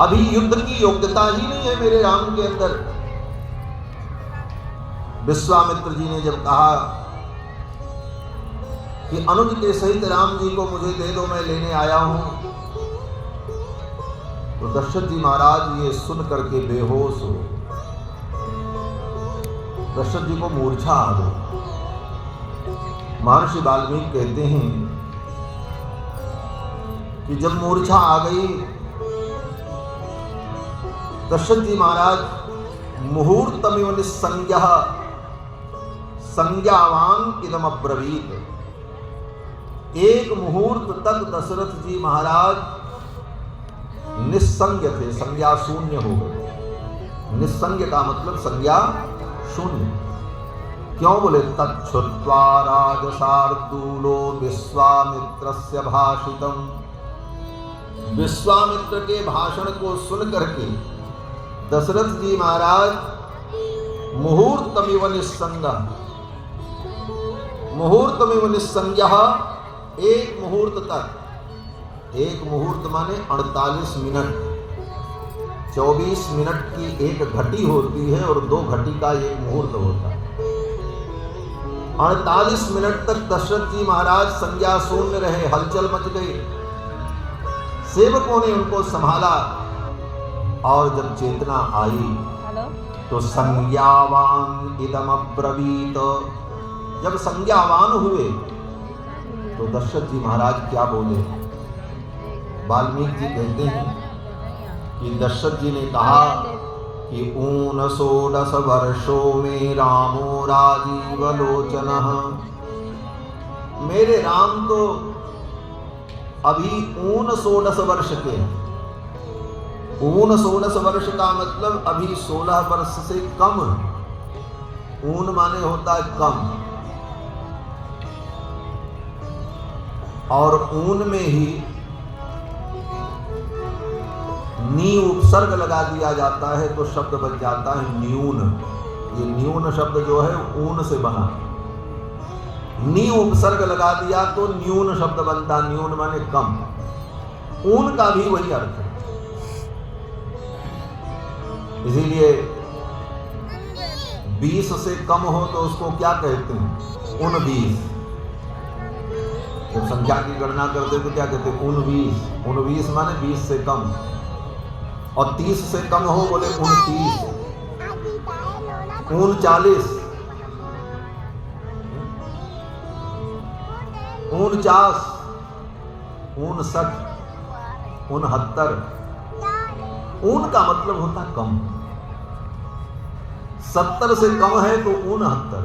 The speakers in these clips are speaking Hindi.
अभी युद्ध की योग्यता ही नहीं है मेरे राम के अंदर। विश्वामित्र जी ने जब कहा कि अनुज के सहित राम जी को मुझे दे दो, मैं लेने आया हूं, तो दशरथ जी महाराज ये सुन करके बेहोश हो। दशरथ जी को मूर्छा आ गई। महर्षि वाल्मीकि कहते हैं कि जब मूर्छा आ गई, दशरथ जी महाराज मुहूर्तमिव निस्संज्ञः संज्ञावान इदम अब्रवीत। एक मुहूर्त तक दशरथ जी महाराज निस्संज्ञ थे, संज्ञा शून्य हो गए। निस्संज्ञ का मतलब संज्ञा शून्य। क्यों बोले? तच्छ्रुत्वा राजशार्दूलो विश्वामित्रस्य भाषितम्। विश्वामित्र के भाषण को सुन करके दशरथ जी महाराज मुहूर्तमिव निस्संज्ञः, मुहूर्तमिव निस्संज्ञः, एक मुहूर्त तक, एक मुहूर्त माने 48 मिनट, 24 मिनट की एक घटी होती है और 2 घटी का एक मुहूर्त होता है। 48 मिनट तक दशरथ जी महाराज संज्ञा शून्य रहे, हलचल मच गई। सेवकों ने उनको संभाला और जब चेतना आई तो संज्ञावान इदम अब्रवीत। जब संज्ञावान हुए तो दशरथ जी महाराज क्या बोले? वाल्मीकि जी कहते हैं कि दशरथ जी ने कहा कि 19 वर्षों में रामो राजीव लोचनः। मेरे राम तो अभी 19 वर्ष के हैं। 19 वर्ष का मतलब अभी 16 वर्ष से कम। ऊन माने होता है कम, और ऊन में ही नी उपसर्ग लगा दिया जाता है तो शब्द बन जाता है न्यून। ये न्यून शब्द जो है ऊन से बना, नी उपसर्ग लगा दिया तो न्यून शब्द बनता। न्यून माने कम, ऊन का भी वही अर्थ है। इसीलिए 20 से कम हो तो उसको क्या कहते हैं? 19। जब संख्या की गणना करते तो क्या कहते हैं? 19। 19 माने 20 से कम, और 30 से कम हो बोले 29, 39, 49, 59, 69। ऊन का मतलब होता कम। 70 से कम है तो 69।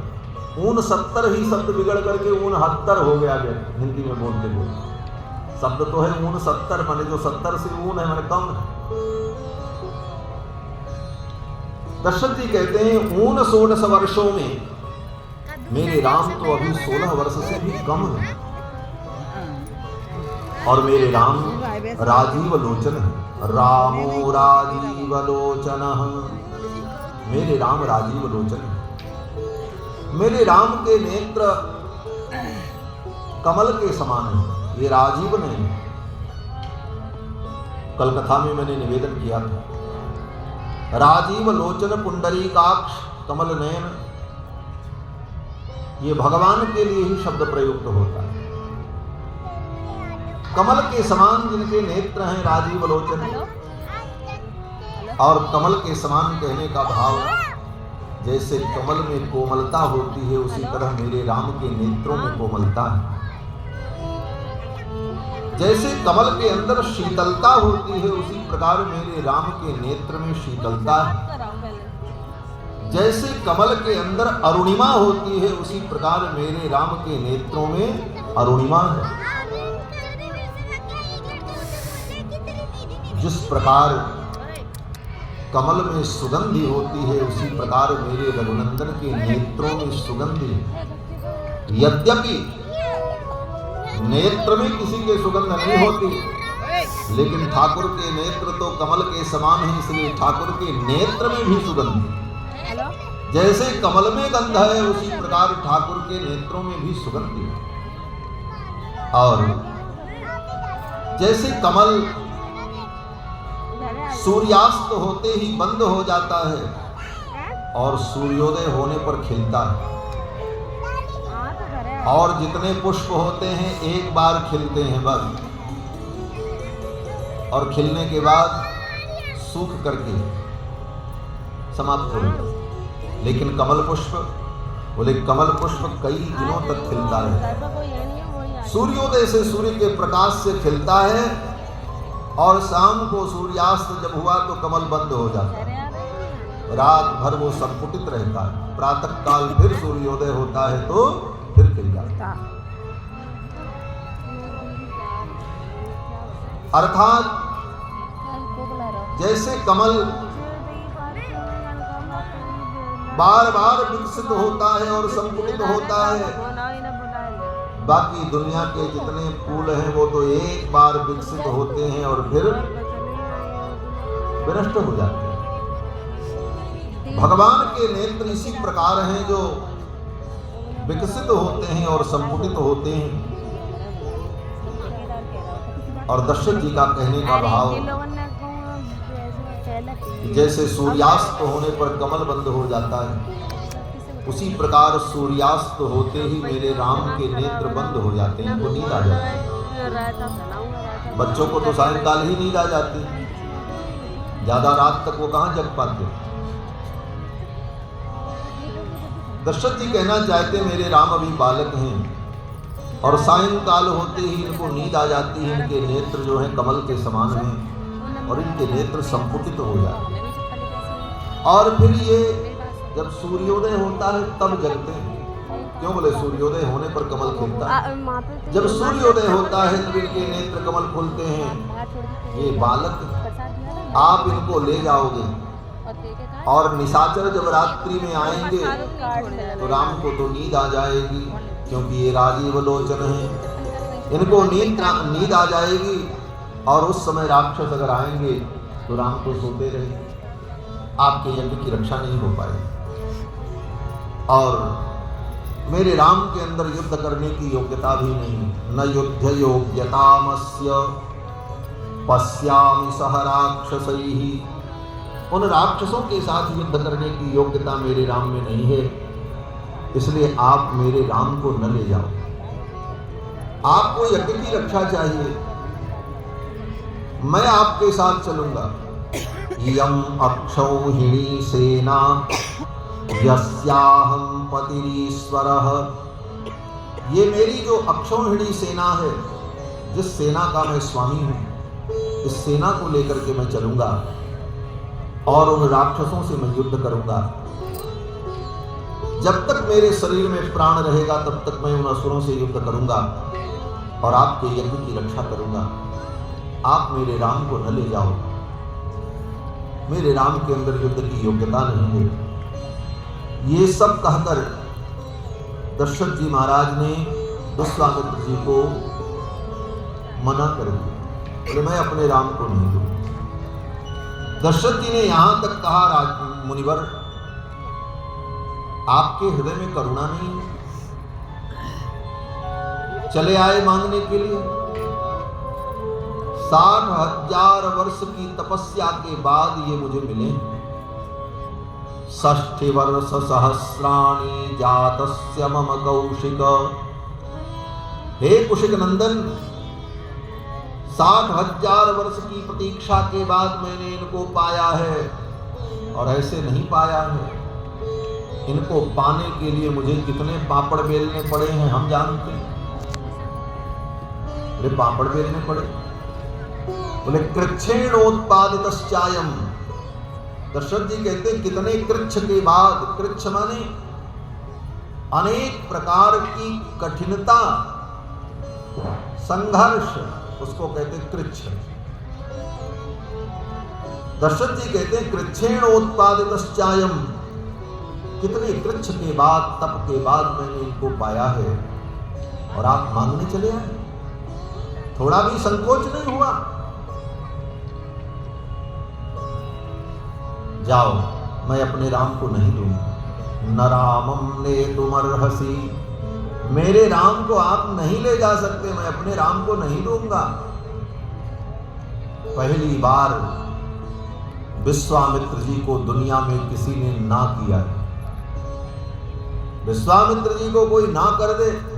69 ही शब्द बिगड़ करके 69 हो गया हिंदी में बोलते बोलते। शब्द तो है 69 माने जो 70 से ऊन है माने कम है। दशरथ जी कहते हैं 19 वर्षों में मेरे राम तो अभी 16 वर्ष से भी कम है, और मेरे राम राजीव लोचन है। रामो राजीव लोचनः। मेरे राम राजीव लोचन है। मेरे राम के नेत्र कमल के समान है, ये राजीव नहीं है। कल कथा में मैंने निवेदन किया था, राजीव लोचन पुंडरीकाक्ष कमल नयन, ये भगवान के लिए ही शब्द प्रयुक्त होता है। कमल के समान जिनके नेत्र हैं राजीव लोचन, और कमल के समान कहने का भाव जैसे कमल में कोमलता होती है उसी तरह मेरे राम के नेत्रों में कोमलता है। जैसे कमल के अंदर शीतलता होती है उसी प्रकार मेरे राम के नेत्र में शीतलता है। जैसे कमल के अंदर अरुणिमा होती है उसी प्रकार मेरे राम के नेत्रों में अरुणिमा है। जिस प्रकार कमल में सुगंधि होती है उसी प्रकार मेरे रघुनंदन के नेत्रों में सुगंधि है। यद्यपि नेत्र में किसी के सुगंध नहीं होती, लेकिन ठाकुर के नेत्र तो कमल के समान है, इसलिए ठाकुर के नेत्र में भी सुगंध है। जैसे कमल में गंध है उसी प्रकार ठाकुर के नेत्रों में भी सुगंध है। और जैसे कमल सूर्यास्त होते ही बंद हो जाता है और सूर्योदय होने पर खिलता है। और जितने पुष्प होते हैं एक बार खिलते हैं बस, और खिलने के बाद सूख करके समाप्त हो जाते। लेकिन कमल पुष्प, बोले कमल पुष्प कई दिनों तक खिलता है। सूर्योदय से, सूर्य के प्रकाश से खिलता है और शाम को सूर्यास्त जब हुआ तो कमल बंद हो जाता है। रात भर वो संपुटित रहता है। प्रातः काल फिर सूर्योदय होता है तो फिर खिल जाता है। अर्थात जैसे कमल बार बार विकसित होता है और संपुटित होता है, बाकी दुनिया के जितने फूल हैं वो तो एक बार विकसित होते हैं और फिर विनष्ट हो जाते हैं। भगवान के नेत्र इसी प्रकार हैं जो विकसित होते हैं और संपुटित होते हैं। और दशरथ जी का कहने का भाव जैसे सूर्यास्त होने पर कमल बंद हो जाता है, उसी प्रकार सूर्यास्त होते ही मेरे राम के नेत्र बंद हो जाते हैं, इनको नींद आ जाती है। बच्चों को तो सायंकाल ही नींद आ जाती है, ज्यादा रात तक वो कहाँ जग पाते। दशरथ जी कहना चाहते मेरे राम अभी बालक हैं और सायंकाल होते ही इनको नींद आ जाती है। इनके नेत्र जो हैं कमल के समान हैं और इनके नेत्र संपुटित हो जाते हैं। और फिर ये जब सूर्योदय होता है तब जगते हैं। क्यों? बोले सूर्योदय होने पर कमल खिलता है। जब सूर्योदय होता है तब इनके नेत्र कमल खुलते हैं। ये बालक आप इनको ले जाओगे और निशाचर जब रात्रि में आएंगे तो राम को तो नींद आ जाएगी, क्योंकि ये राजीव लोचन है, इनको नींद आ जाएगी। और उस समय राक्षस अगर आएंगे तो राम को सोते रहेंगे, आपके यज्ञ की रक्षा नहीं हो पाएगी। और मेरे राम के अंदर युद्ध करने की योग्यता भी नहीं। न युद्ध योग्यतामस्य पश्यामि सह राक्षसैः। उन राक्षसों के साथ युद्ध करने की योग्यता मेरे राम में नहीं है, इसलिए आप मेरे राम को न ले जाओ। आपको यज्ञ की रक्षा चाहिए, मैं आपके साथ चलूंगा। यम अक्षौहिणी सेना यस्याहं पतिरीश्वरः। ये मेरी जो अक्षौहिणी सेना है, जिस सेना का मैं स्वामी हूं, इस सेना को लेकर के मैं चलूंगा और उन राक्षसों से मैं युद्ध करूंगा। जब तक मेरे शरीर में प्राण रहेगा तब तक मैं उन असुरों से युद्ध करूंगा और आपके यज्ञ की रक्षा करूंगा। आप मेरे राम को न ले जाओ, मेरे राम के अंदर युद्ध की योग्यता नहीं है। ये सब कहकर दशरथ जी महाराज ने विश्वामित्र जी को मना कर दिया, बोले मैं अपने राम को नहीं दूंगा। दशरथ जी ने यहां तक कहा, मुनिवर आपके हृदय में करुणा नहीं है? चले आए मांगने के लिए। 60,000 वर्ष की तपस्या के बाद ये मुझे मिले। 60 वर्ष सहस्राणि जातस्य मम कौशिक। हे कुशिक नंदन, 60,000 वर्ष की प्रतीक्षा के बाद मैंने इनको पाया है, और ऐसे नहीं पाया है। इनको पाने के लिए मुझे कितने पापड़ बेलने पड़े हैं हम जानते हैं। बोले पापड़ बेलने पड़े? बोले कृच्छेणोत्पादितश्चायम्। दशरथ जी कहते हैं कितने कृच्छ के बाद, कृच्छ माने अनेक प्रकार की कठिनता, संघर्ष, उसको कहते हैं कृच्छ। दशरथ जी कहते हैं कृच्छेणोत्पादितश्चायम्, कितने कृच्छ के बाद, तप के बाद मैंने इनको पाया है, और आप मांगने चले आए। थोड़ा भी संकोच नहीं हुआ। जाओ, मैं अपने राम को नहीं दूंगा। न रामम ने तुमर्हसी। मेरे राम को आप नहीं ले जा सकते, मैं अपने राम को नहीं दूंगा। पहली बार विश्वामित्र जी को दुनिया में किसी ने ना किया है। विश्वामित्र जी को कोई ना कर दे